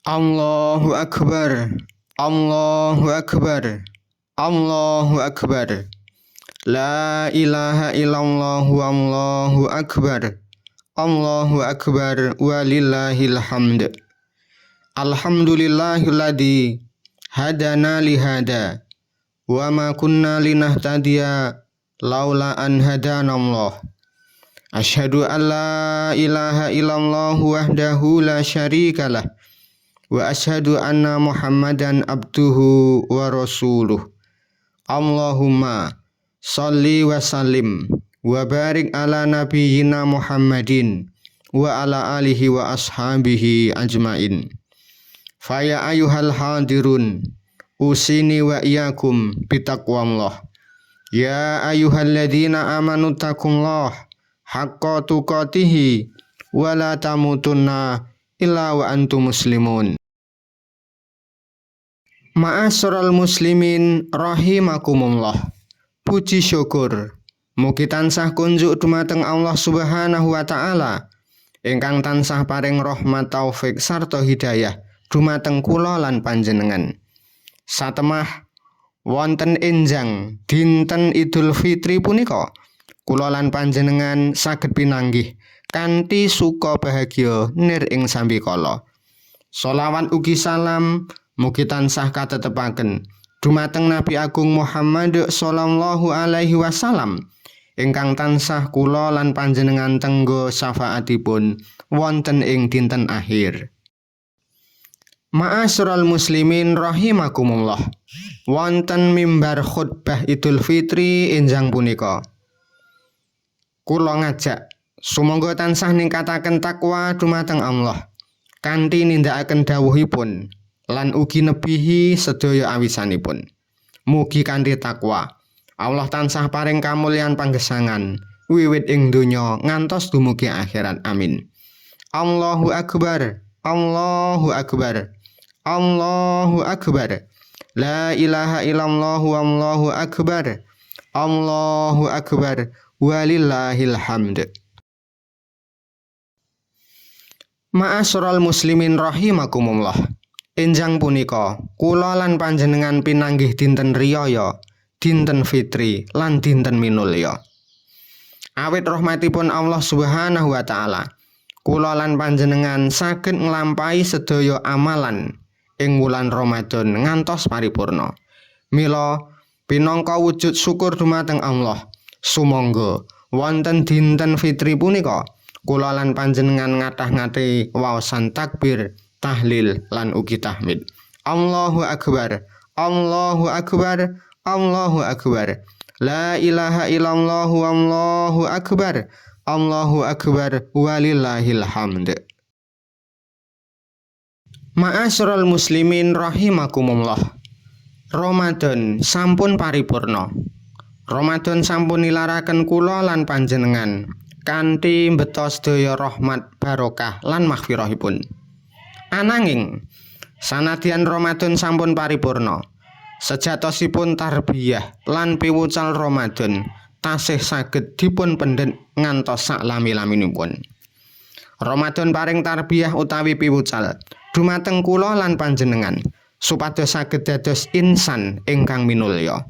Allahu Akbar, Allahu Akbar, Allahu Akbar. La ilaha illallah, Allahu Akbar, Allahu Akbar, walillahil hamd. Alhamdulillahilladzi hadana lihada, wa ma kunna linahtadiya laula an hadanallah. Asyhadu an la ilaha illallah wahdahu la syarikalah, wa asyhadu anna Muhammadan abduhu wa rasuluh. Allahumma sholli wa sallim wa barik ala nabiyyina Muhammadin wa ala alihi wa ashabihi ajmain. Faya ayuhal hadirun, usini wa iyakum bitaqwallah. Ya ayyuhalladzina amanu taqullah haqqa tuqatihi wa la tamutunna illa wa antum muslimun. Ma'asyiral muslimin rahimakumullah. Puji syukur mugi tansah kunjuk dumateng Allah Subhanahu wa taala ingkang tansah paring rahmat taufik sarta hidayah dumateng kula lan panjenengan. Satemah wonten enjang dinten Idul Fitri punika kula lan panjenengan saged pinanggih kanthi suka bahagia nir ing sambikala. Sholawat ugi salam mugi tansah katetepaken dumateng Nabi Agung Muhammad sallallahu alaihi wasallam ingkang tansah kula lan panjenengan tenggo syafaatipun wonten ing dinten akhir. Ma'asyiral muslimin rahimakumullah. Wonten mimbar khutbah Idul Fitri enjang punika kula ngajak sumangga tansah ningkataken takwa dumateng Allah kanthi nindakaken dawuhipun lan ugi nebihi sedaya awisanipun. Mugi kanthi takwa Allah tansah paring kamulyan panggesangan wiwit ing donya ngantos dumugi akhirat. Amin. Allahu Akbar, Allahu Akbar, Allahu Akbar. La ilaha illallah, Allahu Akbar, Allahu Akbar, walillahil hamd. Ma'asyiral muslimin rahimakumullah. Enjang punika kula lan panjenengan pinanggih dinten riyaya, dinten fitri lan dinten minulya. Awit rahmatipun Allah Subhanahu wa taala, kula lan panjenengan saged nglampahi sedaya amalan ing wulan Ramadan ngantos paripurna. Mila pinangka wujud syukur dumateng Allah, sumangga wonten dinten fitri punika kula lan panjenengan ngathah-ngathi waosan takbir, tahlil lan ugi tahmid. Allahu Akbar, Allahu Akbar, Allahu Akbar. La ilaha illallah, Allahu Akbar, Allahu Akbar, walillahil hamd. Ma'asyiral muslimin rahimakumullah. Ramadan sampun paripurna. Ramadan sampun nilaraken kula lan panjenengan kanthi mbeta sedaya rahmat, barokah lan maghfirahipun. Ananging sanadyan Ramadan sampun paripurna, sejatosipun tarbiyah lan piwucal Ramadan tasih saged dipun pendhet ngantos saklami-laminipun. Ramadan paring tarbiyah utawi piwucal dumateng kula lan panjenengan supados saged dados insan ingkang minulya.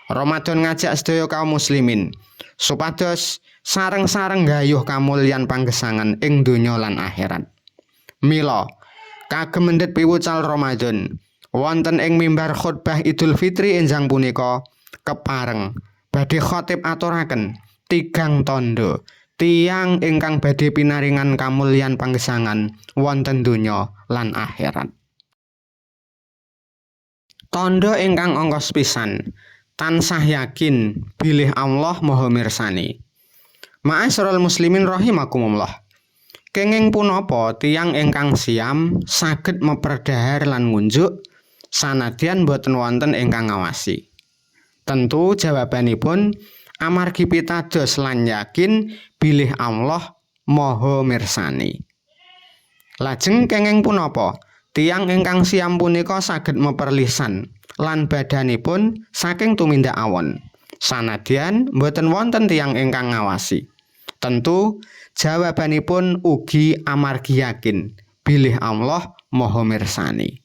Ramadan ngajak sedaya kaum muslimin supados sareng-sareng gayuh kamulyan panggesangan ing donya lan akhirat. Mila kagem mendhet piwucal Ramadan wonten ing mimbar khutbah Idul Fitri enjang punika kepareng badhe khatib aturaken tigang tandha tiyang ingkang badhe pinaringan kamulyan panggesangan wonten donya lan akhirat. Tandha ingkang angka sepisan, tansah yakin bilih Allah Maha mirsani. Ma'asyiral muslimin rahimakumullah. Kenging punapa tiyang ingkang siam saged meperdahar lan ngunjuk sanadyan boten wonten ingkang ngawasi? Tentu jawabanipun amargi pitados lan yakin bilih Allah Maha mirsani. Lajeng kenging punapa tiyang ingkang siam punika saged meperlisan lan badanipun saking tumindak awon sanadyan boten wonten tiyang ingkang ngawasi? Tentu jawabanipun ugi amargi yakin bilih Allah Maha mirsani.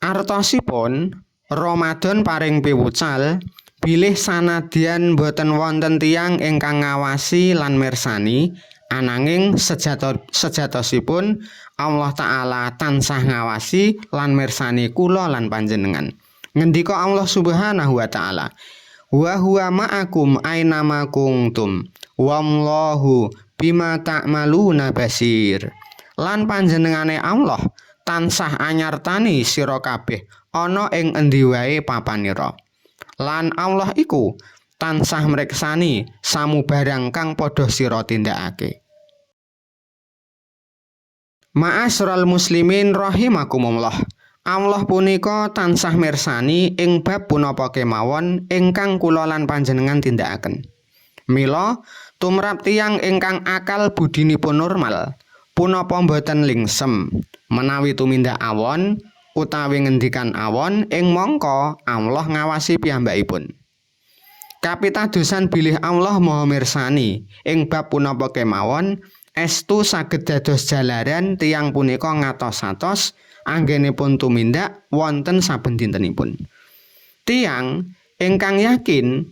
Artosipun Ramadan paring piwucal bilih sanadyan boten wonten tiyang ingkang ngawasi lan mirsani, ananging sejatosipun Allah Ta'ala tansah ngawasi lan mirsani kula lan panjenengan. Ngendika Allah Subhanahu wa Ta'ala, wa huwa ma'akum aina ma kuntum wallahu bima ta'maluna basir. Lan panjenengane Allah tansah anyartani sira kabeh ana ing endi wae papanira. Lan Allah iku tansah mreksani samubarang kang padha sira tindakake. Ma'asyiral muslimin rahimakumullah. Allah punika tansah mirsani ing bab punapa kemawon ingkang kula lan panjenengan tindakaken. Mila tumrap tiyang ingkang akal budinipun normal, punapa boten lingsem menawi tumindak awon utawi ngendikan awon, ing mangka Allah ngawasi piyambakipun. Kapitadosan bilih Allah Maha mirsani ing bab punapa kemawon estu saged dados jalaran tiyang punika ngatos-atos anggenipun tumindak wonten saben dintenipun. Tiyang ingkang yakin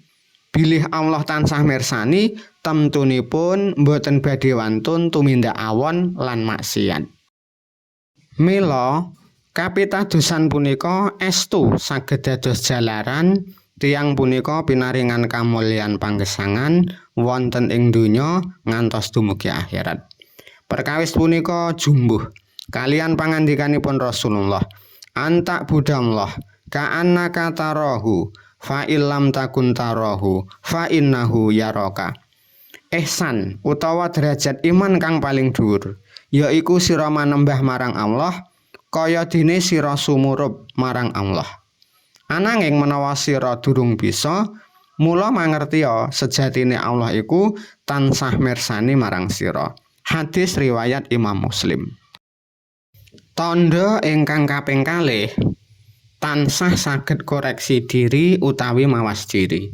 bilih Allah tansah mirsani temtunipun boten badhe wantun tumindak awon lan maksiat. Mila kapitadosan punika estu saged dados jalaran tiyang punika pinaringan kamulyan panggesangan wonten ing donya ngantos dumugi akhirat. Perkawis punika jumbuh kalian pangandikanipun Rasulullah, antak budamlah ka'annaka tarahu fa illam takun tarahu fa innahu yaraka. Ihsan utawa derajat iman kang paling dhuwur yaiku sira manembah marang Allah kaya dene sira sumurup marang Allah. Ananging menawa sira durung bisa, mula mangertia sejatine Allah iku tansah mirsani marang sira. Hadis riwayat Imam Muslim. Tanda ingkang kaping kalih, tansah saged koreksi diri utawi mawas diri.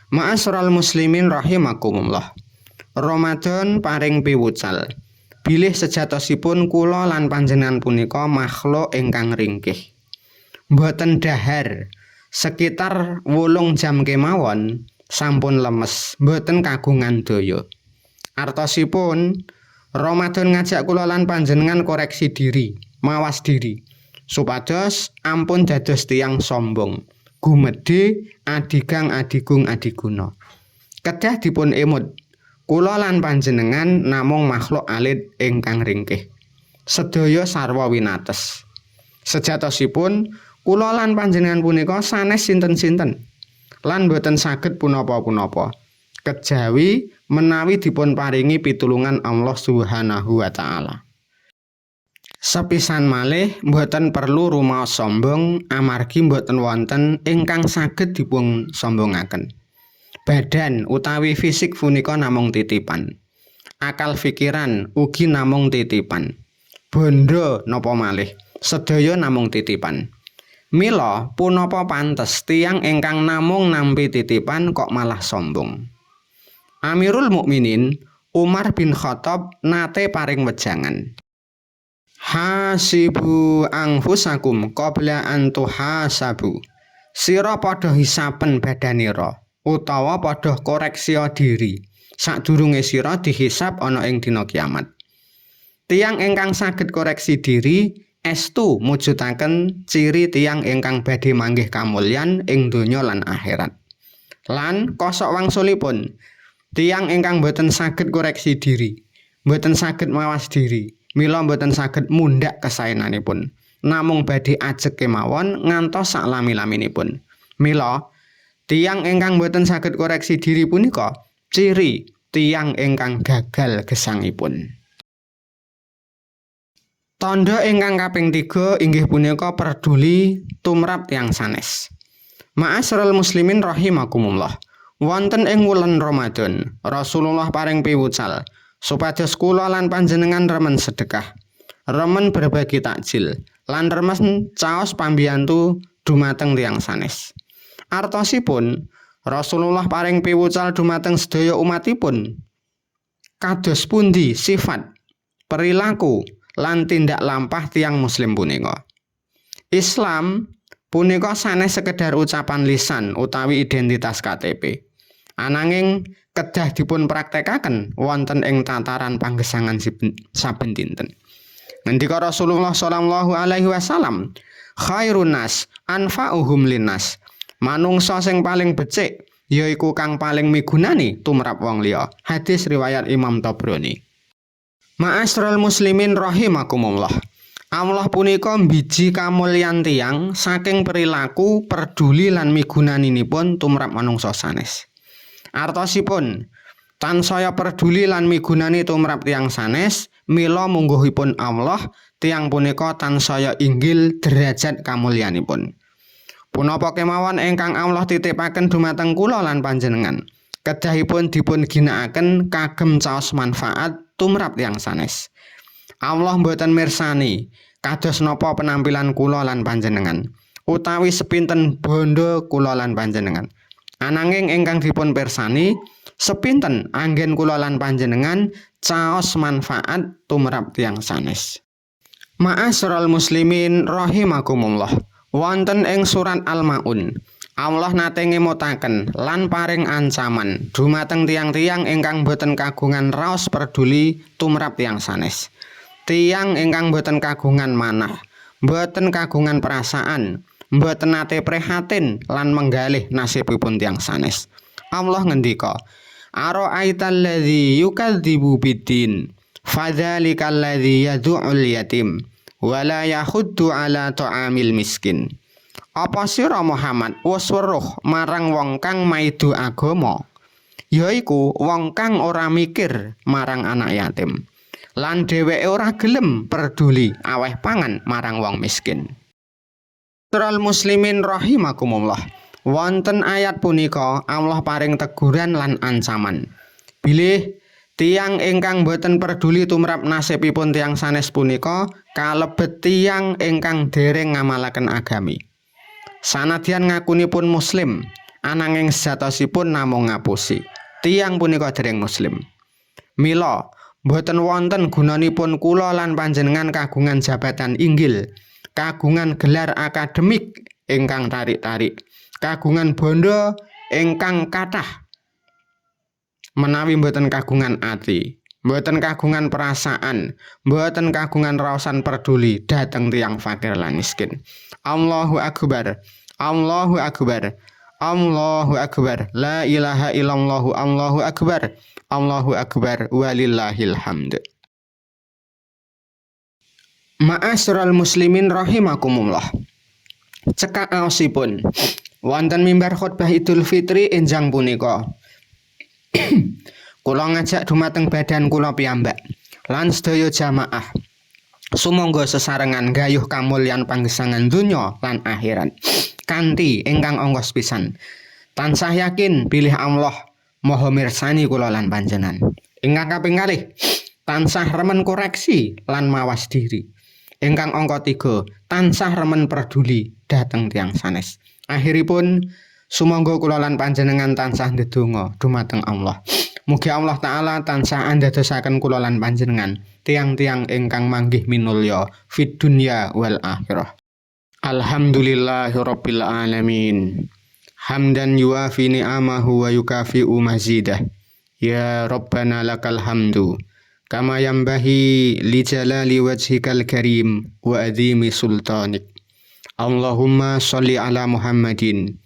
Ma'asyiral muslimin rahimakumullah. Ramadan paring piwucal. Bilih sejatosipun kula lan panjenengan punika makhluk ingkang ringkih. Mboten dahar, sekitar 8 jam kemawon sampun lemes, mboten kagungan daya. Artosipun Ramadan ngajak kula lan panjenengan koreksi diri, mawas diri, supados ampun dados tiyang sombong, gumedhe, adigang adigung adiguna. Kedah dipun emut, kula lan panjenengan namung makhluk alit ingkang ringkih. Sedaya sarwa winates. Sejatosipun kula lan panjenengan punika sanes sinten-sinten lan boten saged punapa-punapa kejawi menawi dipun paringi pitulungan Allah Subhanahu wa Ta'ala. Sepisan malih boten perlu rumaos sombong amargi boten wonten ingkang saged dipun sombongaken. Badan utawi fisik punika namung titipan. Akal pikiran ugi namung titipan. Bondo napa malih sedaya namung titipan. Mila punapa pantes tiyang ingkang namung nampi titipan kok malah sombong. Amirul Mukminin Umar bin Khattab nate paring wejangan. Hasibu anfusakum qabla an tuhasabu. Sira padha hisaben badanira utawa padha koreksi diri sadurunge sira dihisab ana ing dina kiamat. Tiyang ingkang saged koreksi diri estu mujudaken ciri tiyang ingkang badhe manggih kamulyan ing donya lan akhirat. Lan kosok wangsulipun tiyang ingkang boten saged koreksi diri, boten saged mawas diri, mila boten saged mundhak kesaenanipun, namung badhe ajeg kemawon ngantos saklami-laminipun. Mila tiyang ingkang boten saged koreksi diri punika ciri tiyang ingkang gagal gesangipun. Tanda ingkang kaping 3 inggih punika peduli tumrap tiyang sanes. Ma'asyiral muslimin rahimakumullah. Wonten ing wulan Ramadan, Rasulullah paring piwucal supados kula lan panjenengan remen sedekah, remen berbagi takjil, lan remen caos pambiyantu dumateng tiyang sanes. Artosipun Rasulullah paring piwucal dumateng sedaya umatipun. Kados pundi sifat perilaku lan tindak lampah tiyang muslim punika. Islam punika sanes sekedar ucapan lisan utawi identitas KTP. Ananging kedah dipun praktekaken wonten ing tataran panggesangan saben dinten. Ngendika Rasulullah sallallahu alaihi wasallam, khairun nas anfa'uhum linnas. Manungsa sing paling becik yaiku kang paling migunani tumrap wong liya. Hadis riwayat Imam Tabrani. Ma'asyiral muslimin rahimakumullah. Allah punika mbiji kamulyan tiyang saking perilaku peduli lan migunaninipun tumrap manungsa sanes. Artosipun tansaya peduli lan migunani tumrap tiyang sanes, mila mungguhipun Allah tiyang punika tansaya inggil derajat kamulyanipun. Punapa kemawon ingkang Allah titipaken dumateng kula lan panjenengan, kedahipun dipun ginakaken kagem caos manfaat tumrap tiyang sanes. Allah mboten mirsani kados napa penampilan kula lan panjenengan, utawi sepinten bondo kula lan panjenengan. Ananging ingkang dipun pirsani sepinten anggen kula lan panjenengan caos manfaat tumrap tiyang sanes. Ma'asyiral muslimin rahimakumullah. Wonten ing surat Al-Maun, Allah nate ngemutaken lan paring ancaman dumateng tiyang-tiyang ingkang boten kagungan raos peduli tumrap tiyang sanes. Tiyang ingkang boten kagungan manah, boten kagungan perasaan, boten nate prihatin lan menggalih nasibipun tiyang sanes. Allah ngendika, "Ara'aital ladzi yukadzibu biddin, fadzalikal ladzi yad'ul yatim, wala yahuddu ala ta'amil miskin." Apa sira Muhammad wis weruh marang wong kang maido agama, yaiku wong kang ora mikir marang anak yatim, lan dheweke ora gelem peduli aweh pangan marang wong miskin. Ma'asyiral muslimin rahimakumullah. Wonten ayat punika Allah paring teguran lan ancaman. Bilih tiyang ingkang boten peduli tumrap nasibipun tiyang sanes punika kalebet tiyang ingkang dereng ngamalaken agami. Sanadyan ngakunipun muslim, ananging sejatosipun namung ngapusi tiyang punika dereng muslim. Mila boten wonten gunanipun kula lan panjenengan kagungan jabatan inggil, kagungan gelar akademik ingkang tarik-tarik, kagungan bondo ingkang kathah, menawi mboten kagungan ati, mboten kagungan perasaan, mboten kagungan raosan peduli dhateng tiyang fakir lan miskin. Allahu akbar, Allahu akbar, Allahu akbar, la ilaha illallah, Allahu akbar, Allahu akbar, walillahil hamd. Ma'asyiral muslimin rahimakumullah. Cekak aosipun wonten mimbar khutbah Idul Fitri enjang punika kula ngajak dumateng badan kula piyambak lan sedaya jamaah sumangga sesarengan gayuh kamulyan panggesangan donya lan akhirat kanthi ingkang ongkos pisan tansah yakin bilih Allah maha mirsani kula lan panjenengan. Ingkang kaping kalih tansah remen koreksi lan mawas diri. Ingkang angka 3 tansah remen peduli dhateng tiyang sanes. Akhiripun sumangga kula lan panjenengan tansah ndedonga dumateng Allah. Mugi Allah taala tansah andadosaken kula lan panjenengan tiang-tiang ingkang manggih minulya fid dunya wal akhirah. Alhamdulillahirabbil alamin. Hamdan yuafi ni'amahu wa yukafi'u mazidah. Ya Rabbana lakal hamdu kama yanbahi li jalali wajhikal karim wa adhimi sultanik. Allahumma sholli ala Muhammadin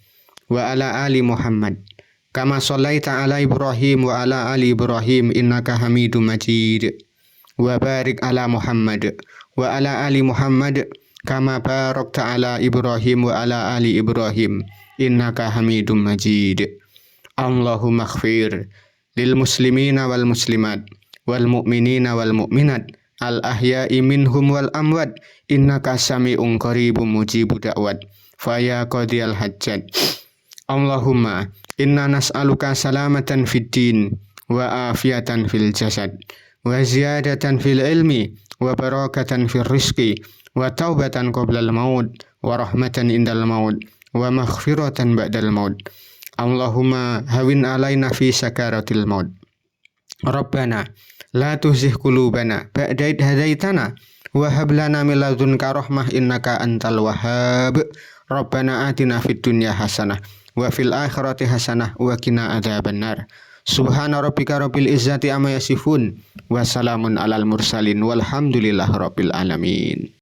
wa ala ali Muhammad kama shallaita ala Ibrahim wa ala ali Ibrahim innaka Hamidum Majid. Wa barik ala Muhammad wa ala ali Muhammad kama barakta ala Ibrahim wa ala ali Ibrahim innaka Hamidum Majid. Allahumma ighfir lil muslimina wal muslimat wal mu'minina wal mu'minat al ahya'i minhum wal amwat innaka sami'un qaribun mujibud da'wat faya qadiyal hajjat. Allahumma inna nas'aluka salamatan fid din wa afiyatan fil jasad wa ziyadatan fil ilmi wa barakatan fil rizqi wa taubatan qoblal maut wa rahmatan indal maut wa maghfiratan ba'dal maut. Allahumma hawin alaina fi sakaratil maut. Rabbana la tuzigh qulubana ba'da idh hadaitana wa hab lana min ladunka rahmah innaka antal wahhab. Rabbana atina fid dunya hasanah wa fil akhirati hasanah wa qina adzabannar. Subhana rabbika rabbil izzati amma yasifun wa salamun alal mursalin walhamdulillahi rabbil alamin.